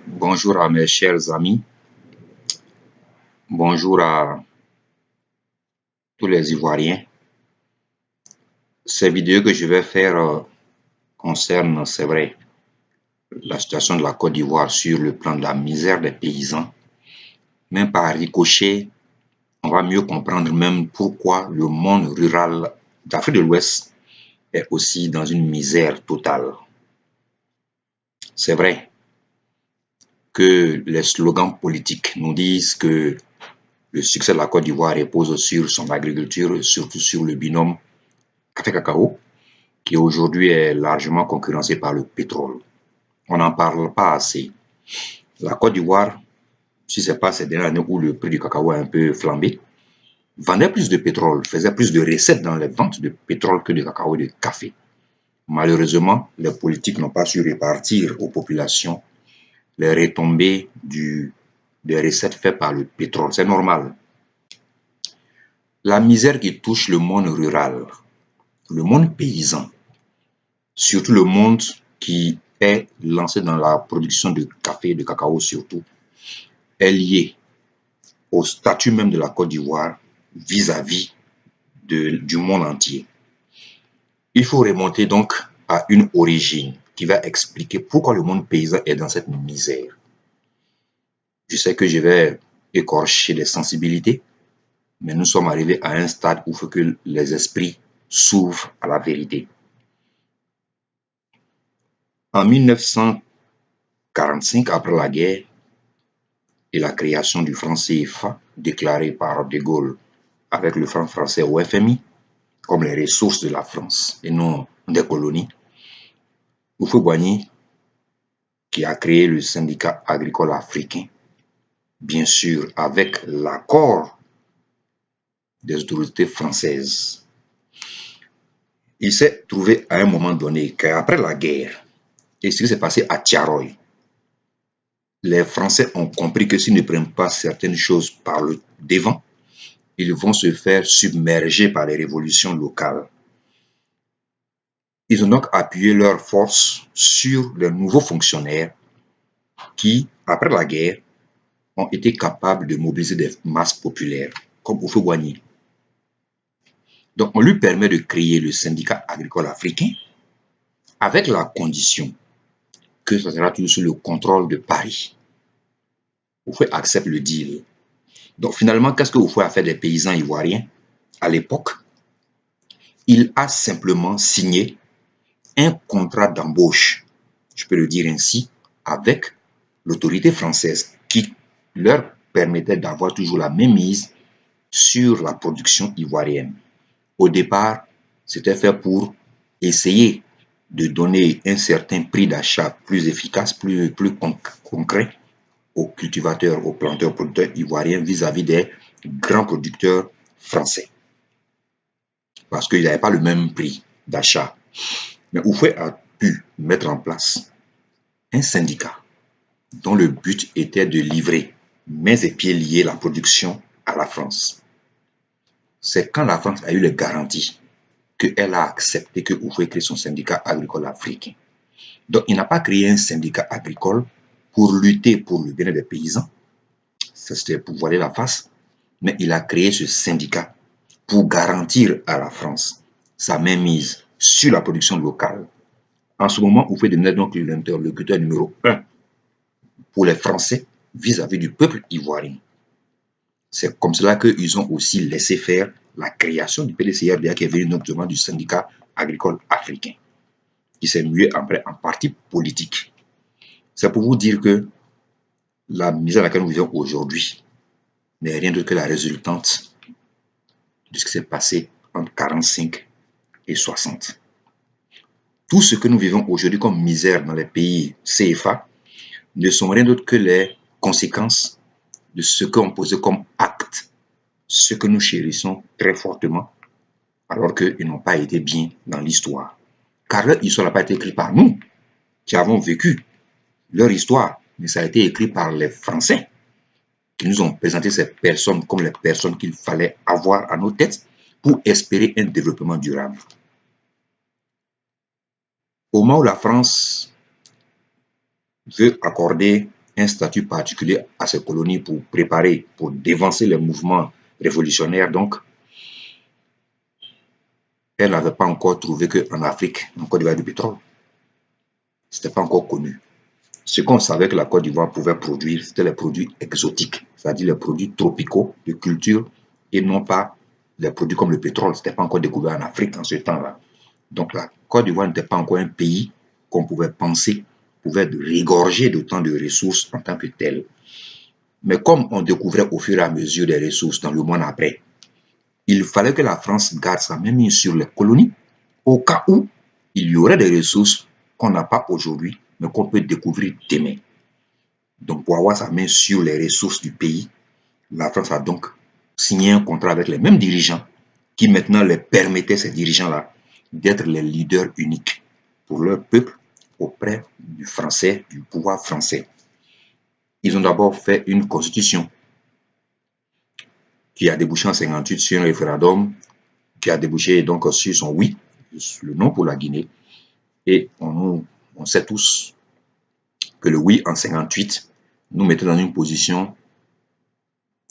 Bonjour à mes chers amis, bonjour à tous les Ivoiriens. Ces vidéos que je vais faire concernent, c'est vrai, la situation de la Côte d'Ivoire sur le plan de la misère des paysans. Même par ricochet, on va mieux comprendre même pourquoi le monde rural d'Afrique de l'Ouest est aussi dans une misère totale. C'est vrai que les slogans politiques nous disent que le succès de la Côte d'Ivoire repose sur son agriculture, surtout sur le binôme café-cacao, qui aujourd'hui est largement concurrencé par le pétrole. On n'en parle pas assez. La Côte d'Ivoire, si ce n'est pas ces dernières années où le prix du cacao a un peu flambé, vendait plus de pétrole, faisait plus de recettes dans les ventes de pétrole que de cacao et de café. Malheureusement, les politiques n'ont pas su répartir aux populations les retombées des recettes faites par le pétrole. C'est normal. La misère qui touche le monde rural, le monde paysan, surtout le monde qui est lancé dans la production de café et de cacao surtout, est liée au statut même de la Côte d'Ivoire vis-à-vis du monde entier. Il faut remonter donc à une origine qui va expliquer pourquoi le monde paysan est dans cette misère. Je sais que je vais écorcher les sensibilités, mais nous sommes arrivés à un stade où il faut que les esprits s'ouvrent à la vérité. En 1945, après la guerre et la création du franc CFA déclaré par De Gaulle avec le franc français au FMI comme les ressources de la France et non des colonies, Houphouët-Boigny, qui a créé le syndicat agricole africain, bien sûr avec l'accord des autorités françaises. Il s'est trouvé à un moment donné qu'après la guerre et ce qui s'est passé à Tiaroy, les Français ont compris que s'ils ne prennent pas certaines choses par le devant, ils vont se faire submerger par les révolutions locales. Ils ont donc appuyé leurs forces sur les nouveaux fonctionnaires qui, après la guerre, ont été capables de mobiliser des masses populaires, comme Houphouët-Boigny. Donc, on lui permet de créer le syndicat agricole africain avec la condition que ça sera toujours sous le contrôle de Paris. Houphouët accepte le deal. Donc, finalement, qu'est-ce que Houphouët a fait des paysans ivoiriens à l'époque? Il a simplement signé un contrat d'embauche, je peux le dire ainsi, avec l'autorité française qui leur permettait d'avoir toujours la même mise sur la production ivoirienne. Au départ, c'était fait pour essayer de donner un certain prix d'achat plus efficace, plus concret aux cultivateurs, aux planteurs, producteurs ivoiriens vis-à-vis des grands producteurs français. Parce qu'ils n'avaient pas le même prix d'achat. Mais Houphouët a pu mettre en place un syndicat dont le but était de livrer mains et pieds liés la production à la France. C'est quand la France a eu les garanties qu'elle a accepté que Houphouët crée son syndicat agricole africain. Donc, il n'a pas créé un syndicat agricole pour lutter pour le bien des paysans, ça c'était pour voiler la face, mais il a créé ce syndicat pour garantir à la France sa mainmise sur la production locale. En ce moment, Houphouët devenait donc l'interlocuteur numéro 1 pour les Français vis-à-vis du peuple ivoirien. C'est comme cela qu'ils ont aussi laissé faire la création du PDCRDA qui est venu notamment du syndicat agricole africain, qui s'est mué après en parti politique. C'est pour vous dire que la misère à laquelle nous vivons aujourd'hui n'est rien d'autre que la résultante de ce qui s'est passé entre 45 et 60. Tout ce que nous vivons aujourd'hui comme misère dans les pays CFA ne sont rien d'autre que les conséquences de ce qu'on posait comme acte, ce que nous chérissons très fortement, alors qu'ils n'ont pas été bien dans l'histoire. Car leur histoire n'a pas été écrite par nous, qui avons vécu leur histoire, mais ça a été écrit par les Français, qui nous ont présenté ces personnes comme les personnes qu'il fallait avoir à nos têtes pour espérer un développement durable. Au moment où la France veut accorder un statut particulier à ses colonies pour préparer, pour dévancer les mouvements révolutionnaires. Donc, elle n'avait pas encore trouvé qu'en Afrique, en Côte d'Ivoire, du pétrole. Ce n'était pas encore connu. Ce qu'on savait que la Côte d'Ivoire pouvait produire, c'était les produits exotiques, c'est-à-dire les produits tropicaux de culture et non pas les produits comme le pétrole. Ce n'était pas encore découvert en Afrique en ce temps-là. Donc la Côte d'Ivoire n'était pas encore un pays qu'on pouvait penser pouvait régorger d'autant de ressources en tant que tel. Mais comme on découvrait au fur et à mesure des ressources dans le monde après, il fallait que la France garde sa main mise sur les colonies au cas où il y aurait des ressources qu'on n'a pas aujourd'hui, mais qu'on peut découvrir demain. Donc, pour avoir sa main sur les ressources du pays, la France a donc signé un contrat avec les mêmes dirigeants qui maintenant les permettaient, ces dirigeants-là, d'être les leaders uniques pour leur peuple auprès du français, du pouvoir français. Ils ont d'abord fait une constitution qui a débouché en 58 sur un référendum, qui a débouché donc sur son oui, le non pour la Guinée. Et on sait tous que le oui en 58 nous mettait dans une position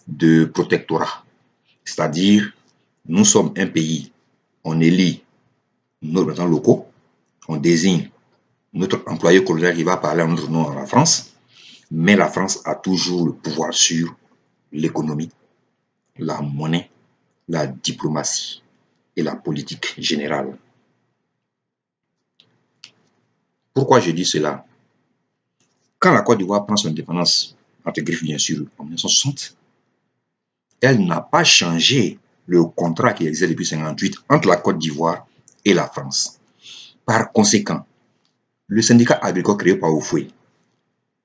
de protectorat. C'est-à-dire, nous sommes un pays, on élit nos représentants locaux, on désigne notre employé colonial qui va parler en notre nom à la France, mais la France a toujours le pouvoir sur l'économie, la monnaie, la diplomatie et la politique générale. Pourquoi je dis cela? Quand la Côte d'Ivoire prend son indépendance, entre griffes bien sûr, en 1960, elle n'a pas changé le contrat qui existait depuis 1958 entre la Côte d'Ivoire et la France. Par conséquent, le syndicat agricole créé par Houphouët,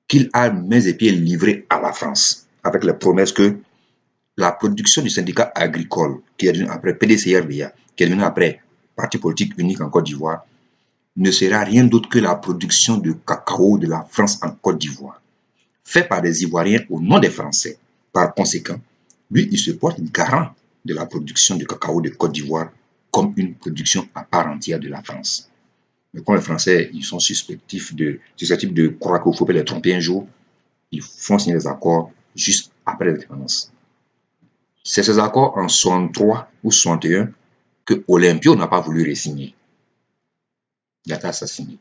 qu'il a mains et pieds livré à la France, avec la promesse que la production du syndicat agricole, qui est devenu après PDCRDA, qui est devenu après Parti politique unique en Côte d'Ivoire, ne sera rien d'autre que la production de cacao de la France en Côte d'Ivoire, fait par des Ivoiriens au nom des Français. Par conséquent, lui, il se porte garant de la production de cacao de Côte d'Ivoire comme une production à part entière de la France. Mais quand les Français ils sont susceptibles de croire qu'il faut pas les tromper un jour, ils font signer des accords juste après l'indépendance. C'est ces accords en 63 ou 61 que Olympio n'a pas voulu re-signer. Il a été assassiné.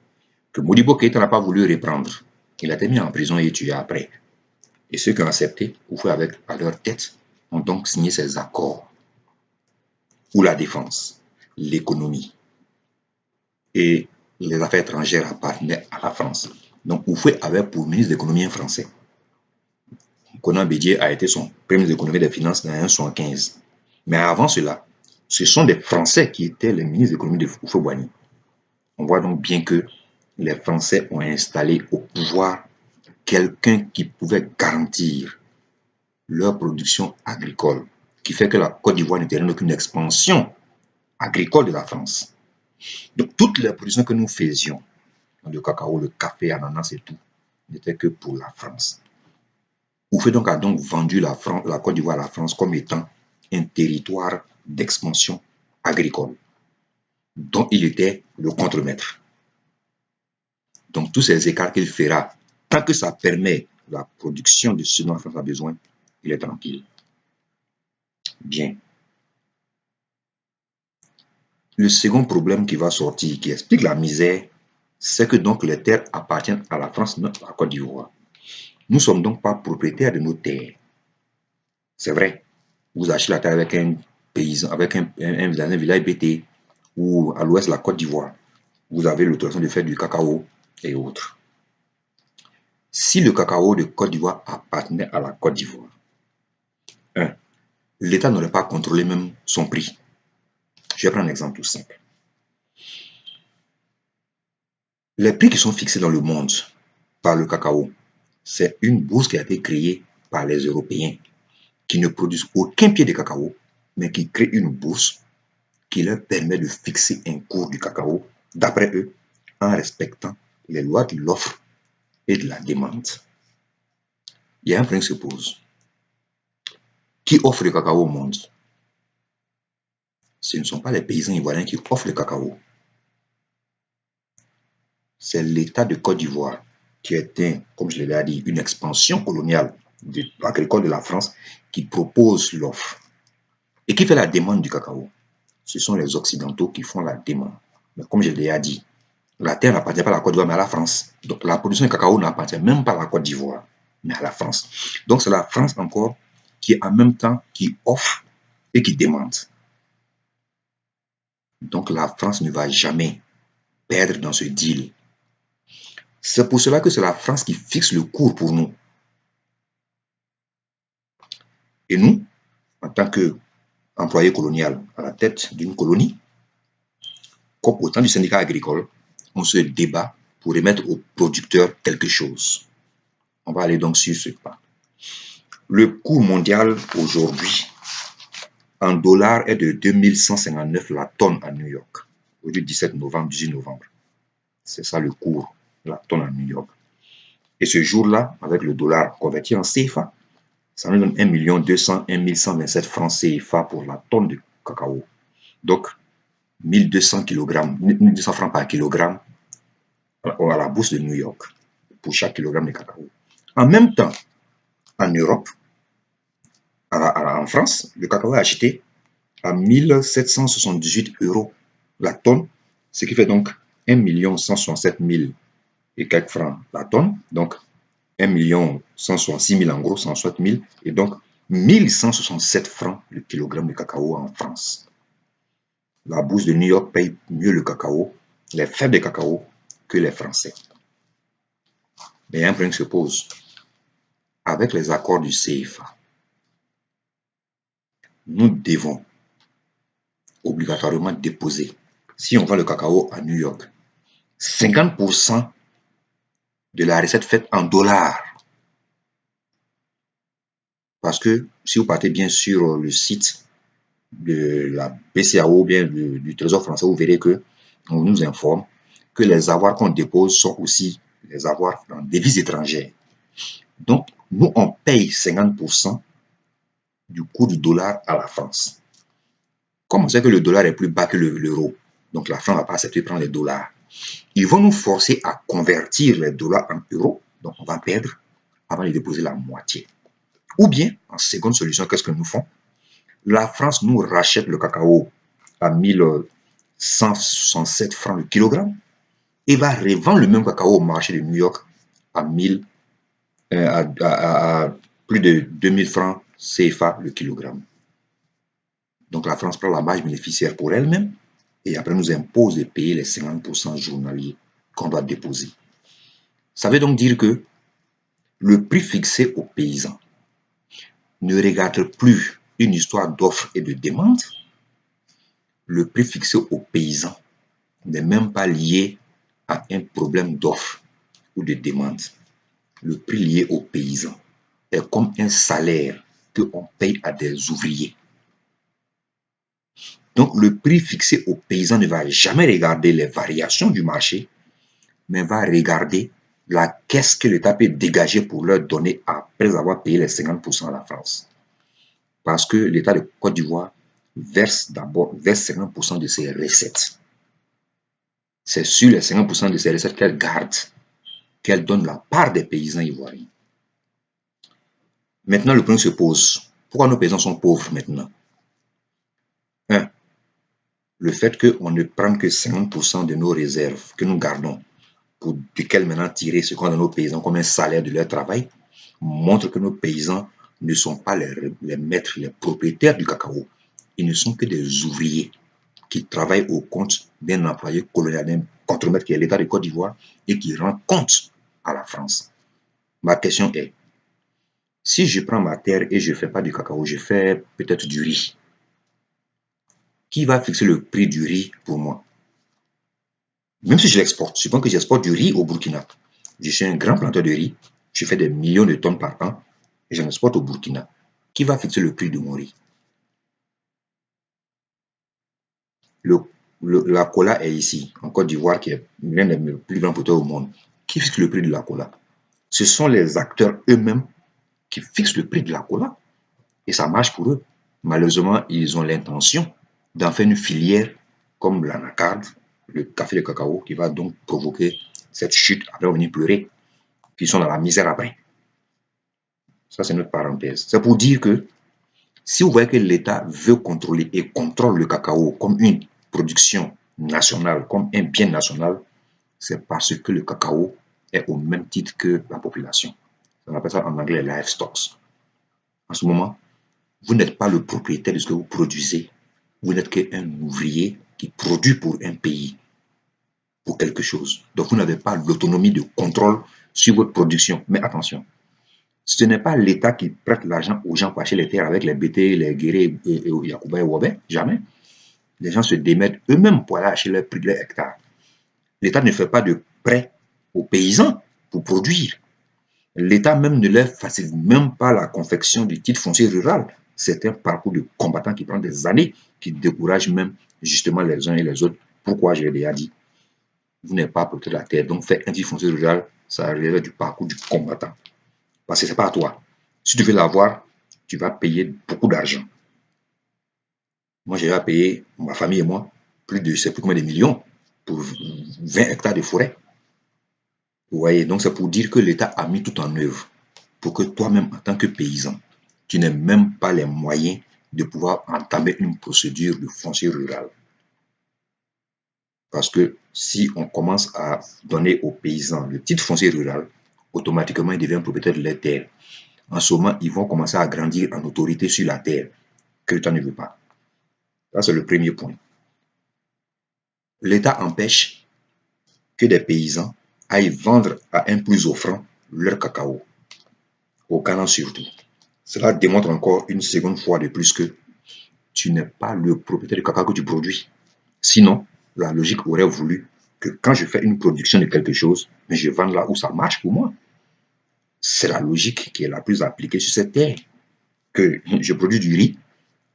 Que Modibo Keïta n'a pas voulu reprendre. Il a été mis en prison et tué après. Et ceux qui ont accepté, ou fait avec à leur tête, ont donc signé ces accords où la défense, l'économie et les affaires étrangères appartenaient à la France. Donc Houphouët avait pour ministre de l'économie un Français. Conan Bédier a été son premier ministre de l'économie et des finances dans 1975. Mais avant cela, ce sont des Français qui étaient les ministres de l'économie de Houphouët-Boigny. On voit donc bien que les Français ont installé au pouvoir quelqu'un qui pouvait garantir leur production agricole, qui fait que la Côte d'Ivoire n'était rien qu'une expansion agricole de la France. Donc toutes les productions que nous faisions, le cacao, le café, l'ananas et tout, n'étaient que pour la France. Houphouët donc a donc vendu la Côte d'Ivoire à la France comme étant un territoire d'expansion agricole, dont il était le contremaître. Donc tous ces écarts qu'il fera, tant que ça permet la production de ce dont la France a besoin, il est tranquille. Bien. Le second problème qui va sortir, qui explique la misère, c'est que donc les terres appartiennent à la France, non à la Côte d'Ivoire. Nous ne sommes donc pas propriétaires de nos terres. C'est vrai. Vous achetez la terre avec un paysan, avec un village BT ou à l'ouest de la Côte d'Ivoire. Vous avez l'autorisation de faire du cacao et autres. Si le cacao de Côte d'Ivoire appartenait à la Côte d'Ivoire, l'État n'aurait pas contrôlé même son prix. Je vais prendre un exemple tout simple. Les prix qui sont fixés dans le monde par le cacao, c'est une bourse qui a été créée par les Européens qui ne produisent aucun pied de cacao, mais qui créent une bourse qui leur permet de fixer un cours du cacao, d'après eux, en respectant les lois de l'offre et de la demande. Il y a un problème qui se pose. Qui offre le cacao au monde? Ce ne sont pas les paysans ivoiriens qui offrent le cacao. C'est l'État de Côte d'Ivoire qui est, comme je l'ai déjà dit, une expansion coloniale agricole de la France, qui propose l'offre et qui fait la demande du cacao. Ce sont les Occidentaux qui font la demande. Mais comme je l'ai déjà dit, la terre n'appartient pas à la Côte d'Ivoire, mais à la France. Donc la production du cacao n'appartient même pas à la Côte d'Ivoire, mais à la France. Donc c'est la France encore qui en même temps qui offre et qui demande. Donc la France ne va jamais perdre dans ce deal. C'est pour cela que c'est la France qui fixe le cours pour nous. Et nous, en tant qu'employés coloniaux à la tête d'une colonie, comme au temps du syndicat agricole, on se débat pour remettre aux producteurs quelque chose. On va aller donc sur ce pas. Le coût mondial aujourd'hui en dollars est de 2159 la tonne à New York, aujourd'hui 17 novembre, 18 novembre. C'est ça le cours de la tonne à New York. Et ce jour-là, avec le dollar converti en CFA, ça nous donne 1 200 1 127 francs CFA pour la tonne de cacao. Donc, 1200 francs par kilogramme à la bourse de New York pour chaque kilogramme de cacao. En même temps, en Europe, en France, le cacao est acheté à 1778 € la tonne, ce qui fait donc 1 167 000 et quelques francs la tonne, donc 1 166 000 en gros, 160 000, et donc 1167 francs le kilogramme de cacao en France. La bourse de New York paye mieux le cacao, les fèves de cacao, que les Français. Mais un problème se pose. Avec les accords du CFA, nous devons obligatoirement déposer, si on vend le cacao à New York, 50% de la recette faite en dollars. Parce que si vous partez bien sur le site de la BCAO ou bien du Trésor français, vous verrez que on nous informe que les avoirs qu'on dépose sont aussi les avoirs en devises étrangères. Donc, nous, on paye 50% du coût du dollar à la France. Comme on sait que le dollar est plus bas que l'euro, donc la France ne va pas accepter de prendre les dollars. Ils vont nous forcer à convertir les dollars en euros, donc on va perdre avant de déposer la moitié. Ou bien, en seconde solution, qu'est-ce que nous font? La France nous rachète le cacao à 1167 francs le kilogramme et va revendre le même cacao au marché de New York à, plus de 2000 francs CFA le kilogramme. Donc la France prend la marge bénéficiaire pour elle-même et après nous impose de payer les 50% journaliers qu'on doit déposer. Ça veut donc dire que le prix fixé aux paysans ne regarde plus une histoire d'offre et de demande. Le prix fixé aux paysans n'est même pas lié à un problème d'offre ou de demande. Le prix lié aux paysans est comme un salaire qu'on paye à des ouvriers. Donc le prix fixé aux paysans ne va jamais regarder les variations du marché, mais va regarder la caisse que l'État peut dégager pour leur donner après avoir payé les 50% à la France. Parce que l'État de Côte d'Ivoire verse 50% de ses recettes. C'est sur les 50% de ses recettes qu'elle garde, qu'elle donne la part des paysans ivoiriens. Maintenant, le problème se pose. Pourquoi nos paysans sont pauvres maintenant? 1. Le fait qu'on ne prenne que 50% de nos réserves que nous gardons, pour desquelles maintenant tirer ce qu'on a nos paysans comme un salaire de leur travail, montre que nos paysans ne sont pas les maîtres, les propriétaires du cacao. Ils ne sont que des ouvriers qui travaillent au compte d'un employé colonial, d'un contremaître qui est l'État de Côte d'Ivoire et qui rend compte à la France. Ma question est, si je prends ma terre et je ne fais pas du cacao, je fais peut-être du riz, qui va fixer le prix du riz pour moi? Même si je l'exporte, supposons que j'exporte du riz au Burkina. Je suis un grand planteur de riz, je fais des millions de tonnes par an et j'en exporte au Burkina. Qui va fixer le prix de mon riz? La cola est ici, en Côte d'Ivoire, qui est l'un des plus grands producteurs au monde. Qui fixe le prix de la cola? Ce sont les acteurs eux-mêmes qui fixent le prix de la cola. Et ça marche pour eux. Malheureusement, ils ont l'intention d'en faire une filière comme l'anacarde, le café de cacao, qui va donc provoquer cette chute, après on va venir pleurer. qui sont dans la misère après. Ça, c'est notre parenthèse. C'est pour dire que si vous voyez que l'État veut contrôler et contrôle le cacao comme une production nationale, comme un bien national, c'est parce que le cacao est au même titre que la population. On appelle ça en anglais livestock. En ce moment, vous n'êtes pas le propriétaire de ce que vous produisez. Vous n'êtes qu'un ouvrier qui produit pour un pays, pour quelque chose. Donc, vous n'avez pas l'autonomie de contrôle sur votre production. Mais attention, ce n'est pas l'État qui prête l'argent aux gens pour acheter les terres avec les BT, les Guéré, Yacouba et Wobé. Jamais. Les gens se démettent eux-mêmes pour aller acheter leur prix de leur hectare. L'État ne fait pas de prêt aux paysans pour produire. L'État même ne leur facilite même pas la confection du titre foncier rural. C'est un parcours de combattant qui prend des années, qui décourage même justement les uns et les autres. Pourquoi je l'ai déjà dit? Vous n'êtes pas propriétaire de la terre, donc faire un titre foncier rural, ça relève du parcours du combattant. Parce que ce n'est pas à toi. Si tu veux l'avoir, tu vas payer beaucoup d'argent. Moi, j'ai à payer, ma famille et moi, plus de, je ne sais plus combien de millions pour 20 hectares de forêt. Vous voyez, donc c'est pour dire que l'État a mis tout en œuvre pour que toi-même, en tant que paysan, tu n'aies même pas les moyens de pouvoir entamer une procédure de foncier rural. Parce que si on commence à donner aux paysans le titre foncier rural, automatiquement, ils deviennent propriétaires de leur terre. En ce moment, ils vont commencer à grandir en autorité sur la terre que l'État ne veut pas. Ça, c'est le premier point. L'État empêche que des paysans aillent vendre à un plus offrant leur cacao, au Ghana surtout. Cela démontre encore une seconde fois de plus que tu n'es pas le propriétaire du cacao que tu produis. Sinon, la logique aurait voulu que quand je fais une production de quelque chose, mais je vends là où ça marche pour moi. C'est la logique qui est la plus appliquée sur cette terre. Que je produis du riz,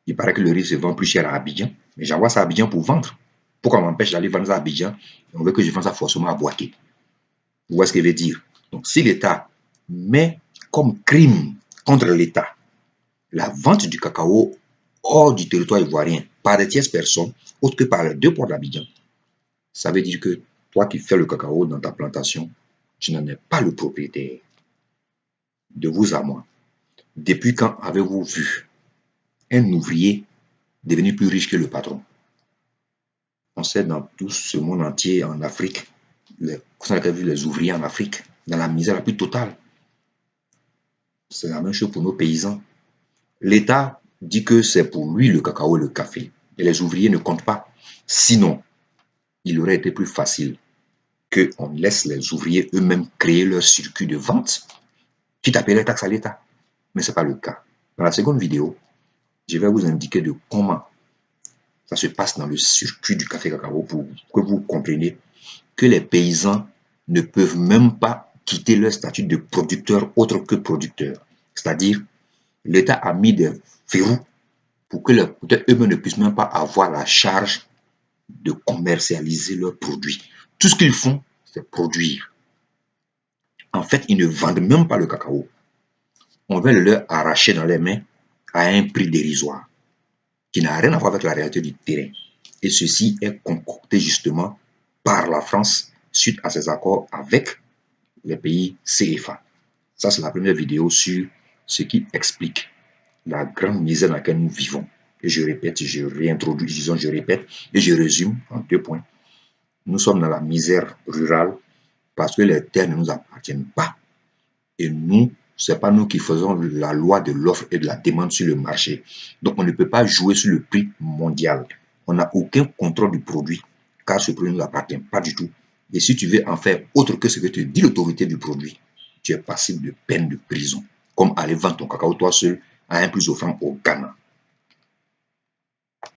il paraît que le riz se vend plus cher à Abidjan, mais j'envoie ça à Abidjan pour vendre. Pourquoi on m'empêche d'aller vendre ça à Abidjan? On veut que je vende ça forcément à Boaké. Vous voyez ce que je veux dire? Donc, si l'État met comme crime contre l'État la vente du cacao hors du territoire ivoirien par des tierces personnes, autres que par les deux ports d'Abidjan, ça veut dire que toi qui fais le cacao dans ta plantation, tu n'en es pas le propriétaire. De vous à moi. Depuis quand avez-vous vu un ouvrier devenir plus riche que le patron? On sait dans tout ce monde entier, en Afrique, on a vu les ouvriers en Afrique, dans la misère la plus totale. C'est la même chose pour nos paysans. L'État dit que c'est pour lui le cacao et le café. Et les ouvriers ne comptent pas. Sinon, il aurait été plus facile qu'on laisse les ouvriers eux-mêmes créer leur circuit de vente, quitte à payer les taxes à l'État. Mais ce n'est pas le cas. Dans la seconde vidéo, je vais vous indiquer de comment ça se passe dans le circuit du café cacao pour que vous compreniez que les paysans ne peuvent même pas quitter leur statut de producteur autre que producteur. C'est-à-dire, l'État a mis des verrous pour que les producteurs eux-mêmes ne puissent même pas avoir la charge de commercialiser leurs produits. Tout ce qu'ils font, c'est produire. En fait, ils ne vendent même pas le cacao. On va le leur arracher dans les mains à un prix dérisoire, qui n'a rien à voir avec la réalité du terrain. Et ceci est concocté justement par la France suite à ses accords avec les pays CFA. Ça, c'est la première vidéo sur ce qui explique la grande misère dans laquelle nous vivons. Et je répète, je réintroduis, disons, je répète et je résume en 2 points. Nous sommes dans la misère rurale parce que les terres ne nous appartiennent pas. Et nous, ce n'est pas nous qui faisons la loi de l'offre et de la demande sur le marché. Donc, on ne peut pas jouer sur le prix mondial. On n'a aucun contrôle du produit, car ce produit ne nous appartient pas du tout. Et si tu veux en faire autre que ce que te dit l'autorité du produit, tu es passible de peine de prison, comme aller vendre ton cacao toi seul à un plus offrant au Ghana.